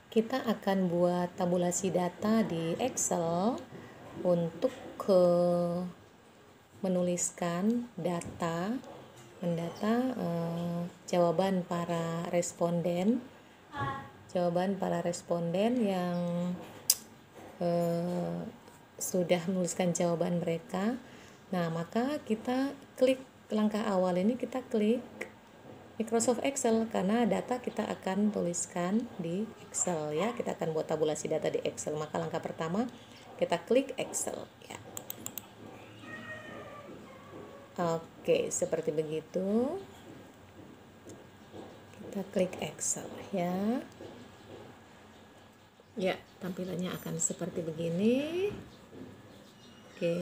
kita akan buat tabulasi data di Excel untuk menuliskan mendata jawaban para responden yang sudah menuliskan jawaban mereka. Nah, maka kita klik langkah awal ini, kita klik Microsoft Excel karena data kita akan tuliskan di Excel ya. Kita akan buat tabulasi data di Excel. Maka langkah pertama kita klik Excel ya. Oke, seperti begitu. Kita klik Excel ya. Ya, tampilannya akan seperti begini. Oke.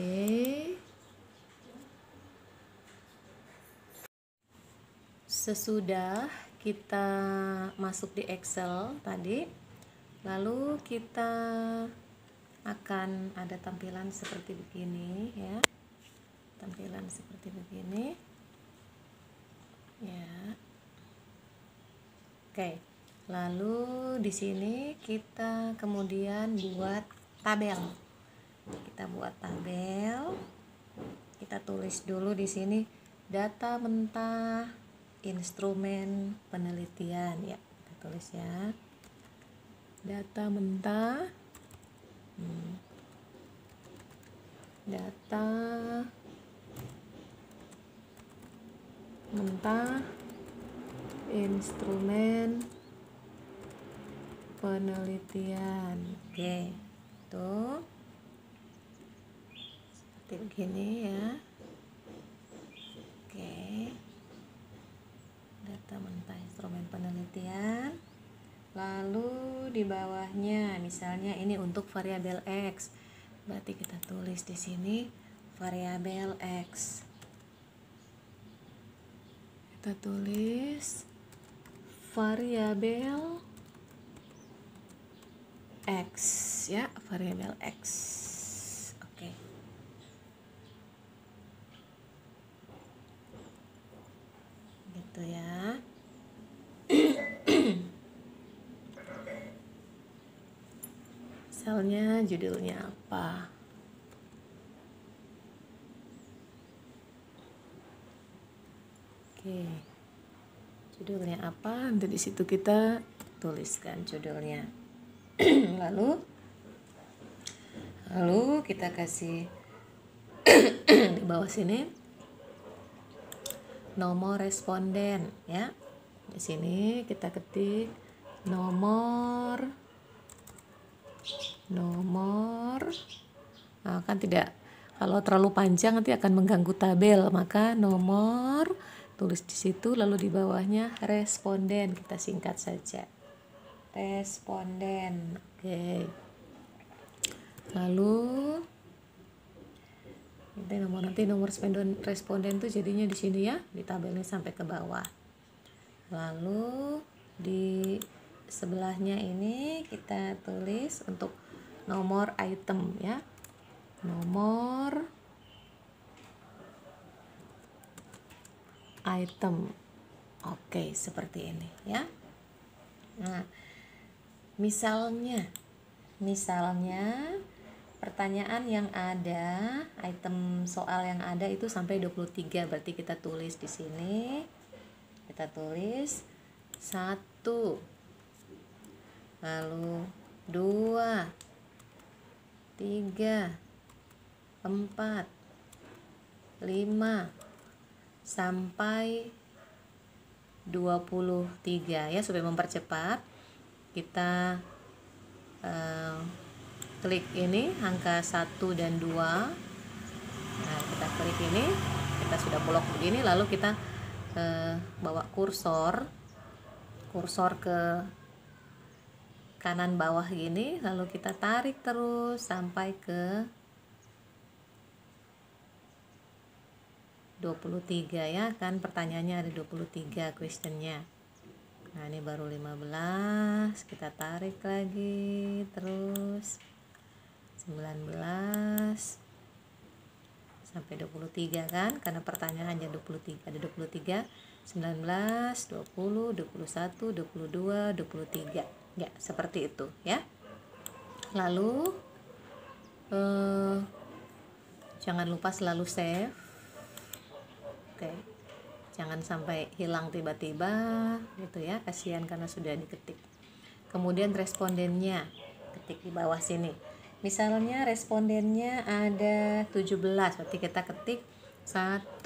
Sesudah kita masuk di Excel tadi, lalu kita akan ada tampilan seperti begini ya. Tampilan seperti begini. Ya. Oke. Lalu di sini kita kemudian buat tabel. Kita buat tabel. Kita tulis dulu di sini data mentah instrumen penelitian ya. Kita tulis ya. Data mentah. Data mentah instrumen penelitian. Oke, tuh seperti begini ya. Oke, data mentah instrumen penelitian. Lalu di bawahnya misalnya ini untuk variabel X, berarti kita tulis di sini variabel X. Kita tulis variabel X ya, variabel X. Oke. Gitu ya. Misalnya judulnya apa? Oke. Judulnya apa? Nanti di situ kita tuliskan judulnya. lalu kita kasih di bawah sini nomor responden ya. Di sini kita ketik nomor. Nah, kan tidak, kalau terlalu panjang nanti akan mengganggu tabel, maka nomor tulis di situ, lalu di bawahnya responden, kita singkat saja. Responden. Oke. Lalu nanti nomor responden itu jadinya di sini ya, di tabelnya sampai ke bawah. Lalu di sebelahnya ini kita tulis untuk nomor item ya. Nomor item. Oke, seperti ini ya. Nah, misalnya pertanyaan yang ada, item soal yang ada itu sampai 23, berarti kita tulis di sini. Kita tulis 1, lalu 2, 3, 4, 5 sampai 23 ya. Supaya mempercepat, kita klik ini angka 1 dan 2. Nah, kita klik ini, kita sudah blok begini, lalu kita bawa kursor ke kanan bawah gini, lalu kita tarik terus sampai ke 23 ya, kan pertanyaannya ada 23 questionnya. Nah, ini baru 15, kita tarik lagi terus 19 sampai 23 kan, karena pertanyaannya 23, ada 23, 19, 20, 21, 22, 23. Ya, seperti itu ya. Lalu jangan lupa selalu save. Oke, jangan sampai hilang tiba-tiba gitu ya, kasihan karena sudah diketik. Kemudian respondennya, ketik di bawah sini. Misalnya respondennya ada 17, berarti kita ketik 1,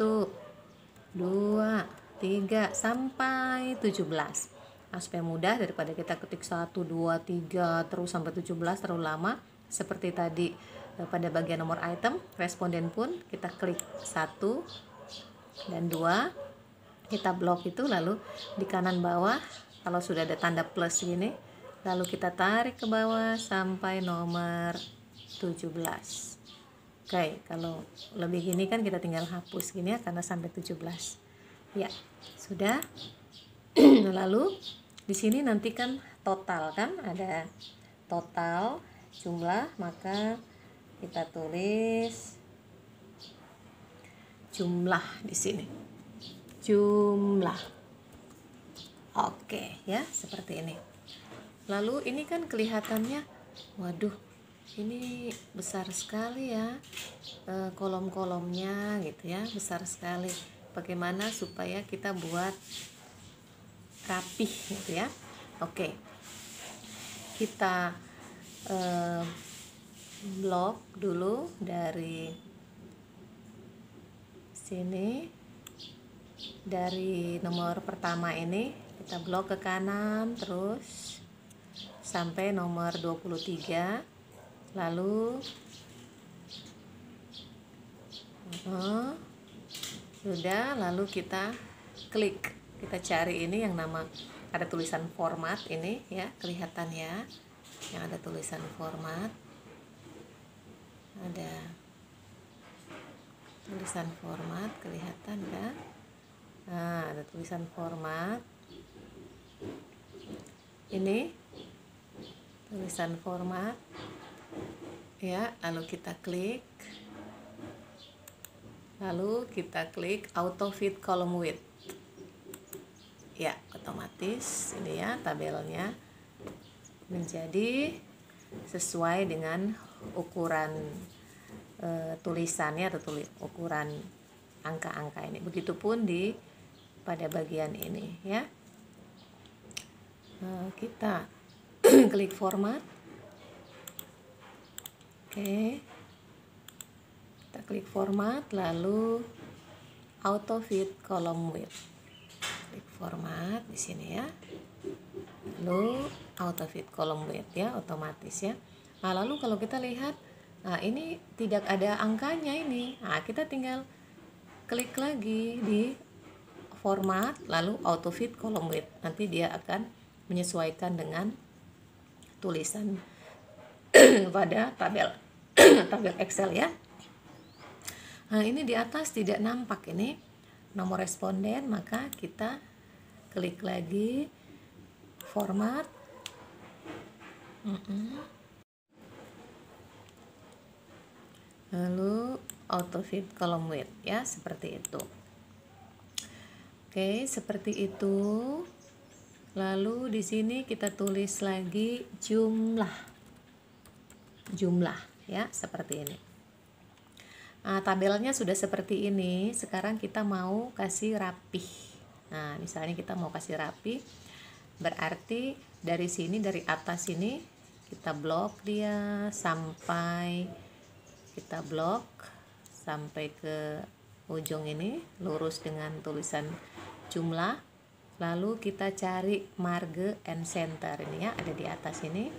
2, 3 sampai 17. Nah, supaya mudah daripada kita ketik 1, 2, 3 terus sampai 17 terlalu lama. Seperti tadi pada bagian nomor item, responden pun kita klik 1 dan 2, kita blok itu, lalu di kanan bawah kalau sudah ada tanda plus gini, lalu kita tarik ke bawah sampai nomor 17. Oke, kalau lebih gini kan kita tinggal hapus gini ya, karena sampai 17. Ya, sudah. Lalu di sini nanti kan total, kan ada total jumlah, maka kita tulis jumlah di sini. Jumlah. Oke, ya, seperti ini. Lalu ini kan kelihatannya, waduh, ini besar sekali ya, kolom-kolomnya gitu ya, besar sekali. Bagaimana supaya kita buat rapih gitu ya. Oke, kita blok dulu dari sini, dari nomor pertama ini kita blok ke kanan terus sampai nomor 23, lalu sudah, lalu kita klik, kita cari ini yang nama ada tulisan format ini ya, kelihatan ya, yang ada tulisan format, ada tulisan format, kelihatan kan? Nah, ada tulisan format ini, tulisan format ya, lalu kita klik, lalu kita klik auto fit column width ya, otomatis ini ya, tabelnya menjadi sesuai dengan ukuran tulisannya atau ukuran angka-angka ini. Begitupun di pada bagian ini ya. Kita klik format. Oke, kita klik format, lalu auto fit column width, klik format di sini ya, lalu auto fit column width ya, otomatis ya. Nah, lalu kalau kita lihat, nah ini tidak ada angkanya ini, nah kita tinggal klik lagi di format lalu auto fit column width, nanti dia akan menyesuaikan dengan tulisan pada tabel tabel Excel ya. Nah, ini di atas tidak nampak ini nomor responden, maka kita klik lagi format, lalu auto fit column width ya, seperti itu. Oke, seperti itu. Lalu di sini kita tulis lagi jumlah ya, seperti ini. Nah, tabelnya sudah seperti ini. Sekarang kita mau kasih rapih. Nah, misalnya kita mau kasih rapih, berarti dari sini, dari atas ini kita blok dia sampai, kita blok sampai ke ujung ini, lurus dengan tulisan jumlah. Lalu kita cari marge and center ini ya, ada di atas ini.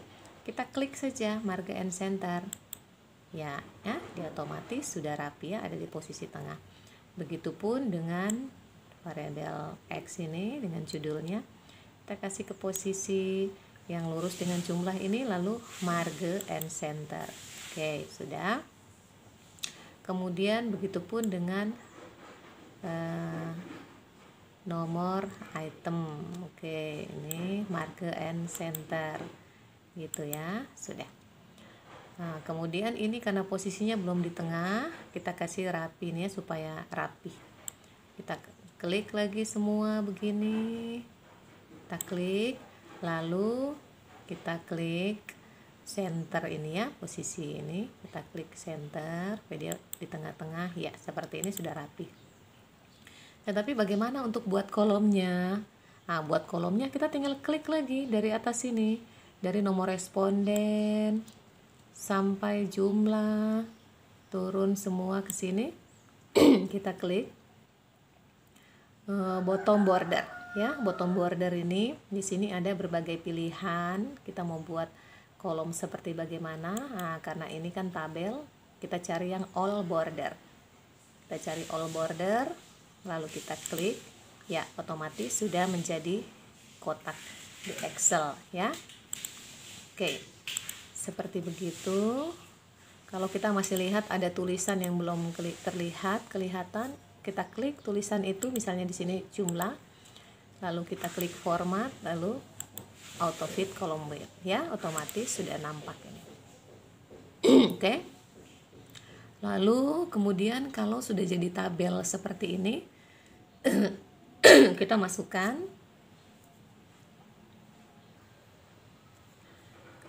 Kita klik saja marge and center. Ya, dia otomatis sudah rapi ya, ada di posisi tengah. Begitupun dengan variabel X ini dengan judulnya. Kita kasih ke posisi yang lurus dengan jumlah ini, lalu marge and center. Oke, sudah. Kemudian begitupun dengan nomor item. Oke, ini marge and center gitu ya, sudah. Nah, kemudian ini karena posisinya belum di tengah, kita kasih rapi nih supaya rapi. Kita klik lagi semua begini, kita klik, lalu kita klik center ini ya, posisi ini kita klik center, video di tengah-tengah ya, seperti ini sudah rapi. Tetapi bagaimana untuk buat kolomnya? Nah, buat kolomnya kita tinggal klik lagi dari atas sini, dari nomor responden sampai jumlah, turun semua ke sini. Kita klik bottom border ya. Bottom border ini di sini ada berbagai pilihan. Kita mau buat kolom seperti bagaimana? Nah, karena ini kan tabel, kita cari yang all border. Kita cari all border, lalu kita klik, ya otomatis sudah menjadi kotak di Excel ya. Oke, seperti begitu. Kalau kita masih lihat ada tulisan yang belum kelihatan, kita klik tulisan itu, misalnya di sini jumlah, lalu kita klik format, lalu auto fit column width ya, otomatis sudah nampak ini. Oke. Lalu kemudian kalau sudah jadi tabel seperti ini, kita masukkan,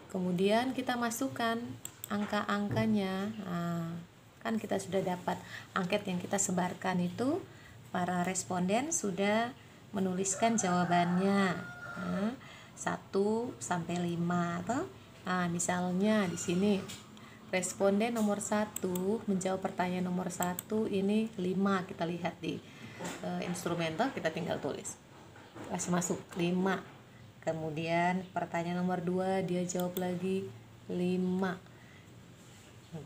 kemudian kita masukkan angka-angkanya. Nah, kan kita sudah dapat angket yang kita sebarkan itu, para responden sudah menuliskan jawabannya. Nah, 1 sampai 5 atau misalnya di sini responden nomor 1 menjawab pertanyaan nomor 1 ini 5, kita lihat di instrumen tuh, kita tinggal tulis kasih masuk 5. Kemudian pertanyaan nomor 2 dia jawab lagi 5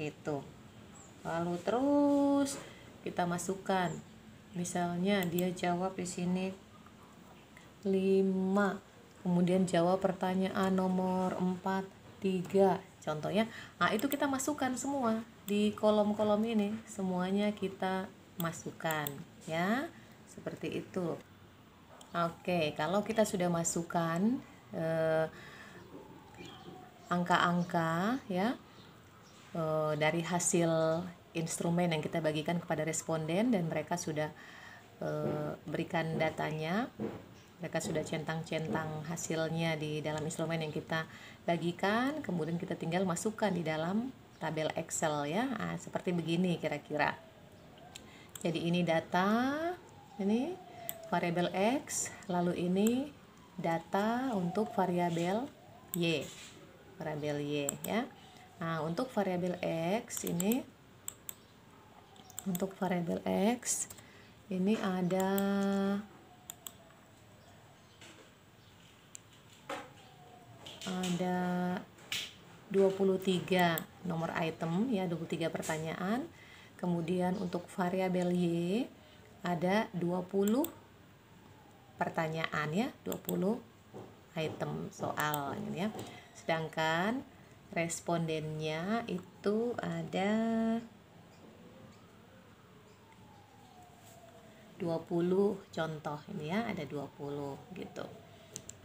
gitu. Lalu terus kita masukkan, misalnya dia jawab di sini 5, kemudian jawab pertanyaan nomor 4 3 contohnya. Nah, itu kita masukkan semua di kolom-kolom ini, semuanya kita masukkan ya, seperti itu. Oke, kalau kita sudah masukkan angka-angka ya dari hasil instrumen yang kita bagikan kepada responden, dan mereka sudah berikan datanya, mereka sudah centang-centang hasilnya di dalam instrumen yang kita bagikan, kemudian kita tinggal masukkan di dalam tabel Excel ya. Nah, seperti begini kira-kira. Jadi ini data, ini variabel X, lalu ini data untuk variabel Y. Variabel Y ya. Nah, untuk variabel X ini, untuk variabel X ini ada 23 nomor item ya, 23 pertanyaan. Kemudian untuk variabel Y ada 20 pertanyaan ya, 20 item soal ini ya. Sedangkan respondennya itu ada 20 contoh ini ya, ada 20 gitu.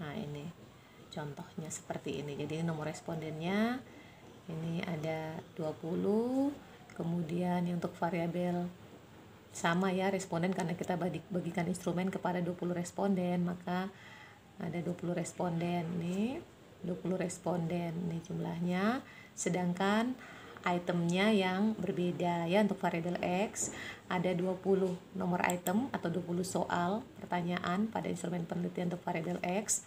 Nah, ini contohnya seperti ini. Jadi nomor respondennya ini ada 20. Kemudian untuk variabel sama ya, responden, karena kita bagikan instrumen kepada 20 responden, maka ada 20 responden nih, 20 responden nih jumlahnya. Sedangkan itemnya yang berbeda ya, untuk variabel X ada 20 nomor item atau 20 soal pertanyaan pada instrumen penelitian untuk variabel X.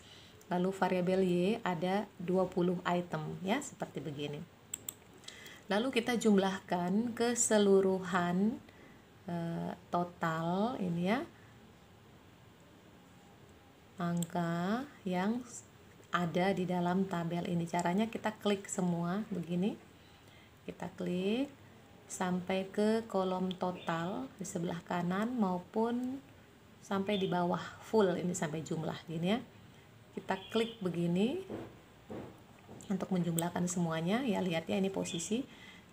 Lalu variabel Y ada 20 item ya, seperti begini. Lalu kita jumlahkan keseluruhan total ini ya, angka yang ada di dalam tabel ini. Caranya kita klik semua begini, kita klik sampai ke kolom total di sebelah kanan maupun sampai di bawah full ini, sampai jumlah gini ya. Kita klik begini untuk menjumlahkan semuanya ya. Lihat ya, ini posisi,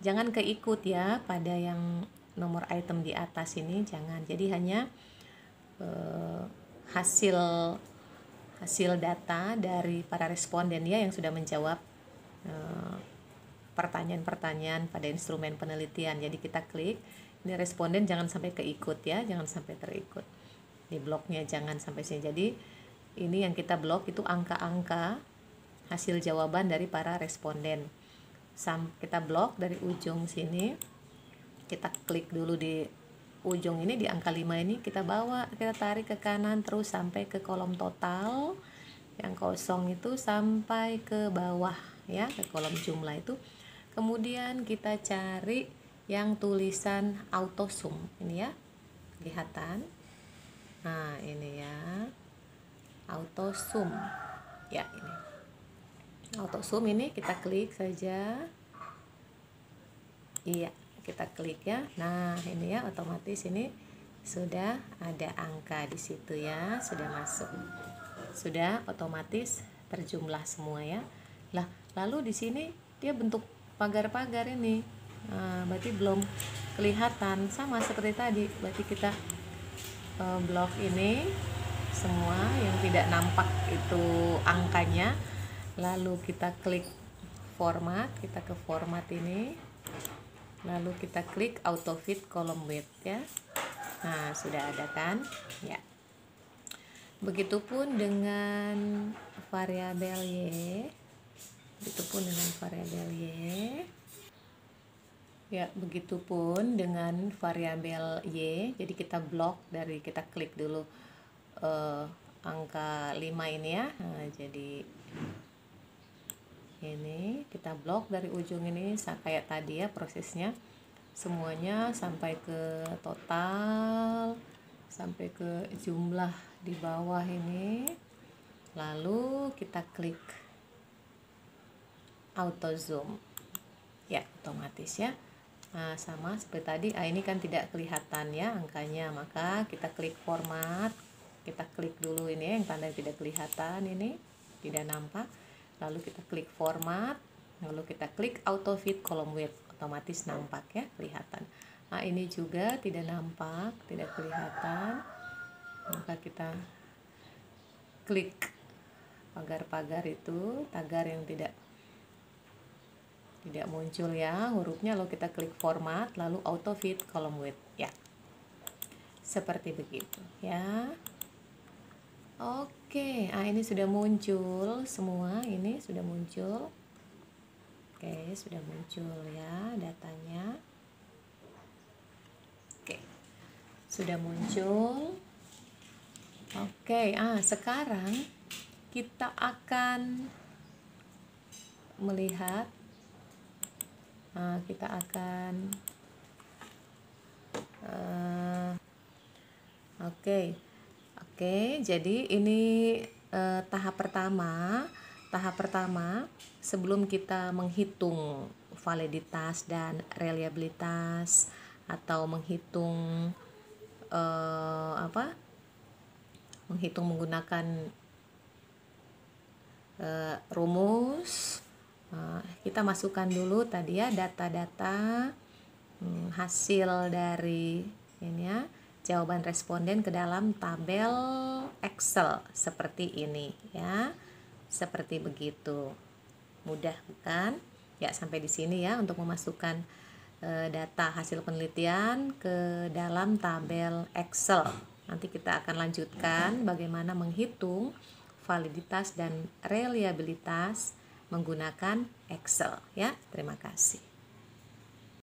jangan keikut ya pada yang nomor item di atas ini, jangan. Jadi hanya hasil data dari para responden ya yang sudah menjawab pertanyaan-pertanyaan pada instrumen penelitian. Jadi kita klik, ini responden jangan sampai keikut ya, jangan sampai terikut di bloknya, jangan sampai sini. Jadi ini yang kita blok itu angka-angka hasil jawaban dari para responden. Kita blok dari ujung sini, kita klik dulu di ujung ini, di angka 5 ini kita bawa, kita tarik ke kanan terus sampai ke kolom total yang kosong itu, sampai ke bawah ya, ke kolom jumlah itu. Kemudian kita cari yang tulisan auto sum ini ya, kelihatan. Nah ini ya, auto sum ya, ini auto sum ini kita klik saja. Iya, kita klik ya. Nah ini ya, otomatis ini sudah ada angka di situ ya, sudah masuk, sudah otomatis terjumlah semua ya. Lah lalu di sini dia bentuk pagar-pagar ini, berarti belum kelihatan, sama seperti tadi. Berarti kita blok ini semua yang tidak nampak itu angkanya, lalu kita klik format, kita ke format ini, lalu kita klik auto fit column width ya. Nah sudah ada kan ya. Begitupun dengan variabel y, begitupun dengan variabel y ya, begitupun dengan variabel y. Jadi kita blok dari, kita klik dulu angka 5 ini ya. Nah, jadi ini kita blok dari ujung ini kayak tadi ya prosesnya, semuanya sampai ke total, sampai ke jumlah di bawah ini, lalu kita klik auto zoom ya, otomatis ya. Nah sama seperti tadi, ini kan tidak kelihatan ya angkanya, maka kita klik format, kita klik dulu ini yang tanda tidak kelihatan, ini tidak nampak, lalu kita klik format, lalu kita klik auto fit column width, otomatis nampak ya, kelihatan. Nah ini juga tidak nampak, tidak kelihatan, maka kita klik pagar-pagar itu, tagar yang tidak muncul ya hurufnya, lalu kita klik format, lalu auto fit column width ya, seperti begitu ya. Oke, ini sudah muncul semua, ini sudah muncul. Oke, sudah muncul ya datanya. Oke, sudah muncul. Oke, sekarang kita akan melihat, kita akan Oke, jadi ini tahap pertama sebelum kita menghitung validitas dan reliabilitas, atau menghitung menghitung menggunakan rumus. Kita masukkan dulu tadi ya data-data hasil dari ini ya, jawaban responden ke dalam tabel Excel seperti ini ya, seperti begitu. Mudah bukan ya? Sampai di sini ya untuk memasukkan data hasil penelitian ke dalam tabel Excel. Nanti kita akan lanjutkan bagaimana menghitung validitas dan reliabilitas menggunakan Excel ya. Terima kasih.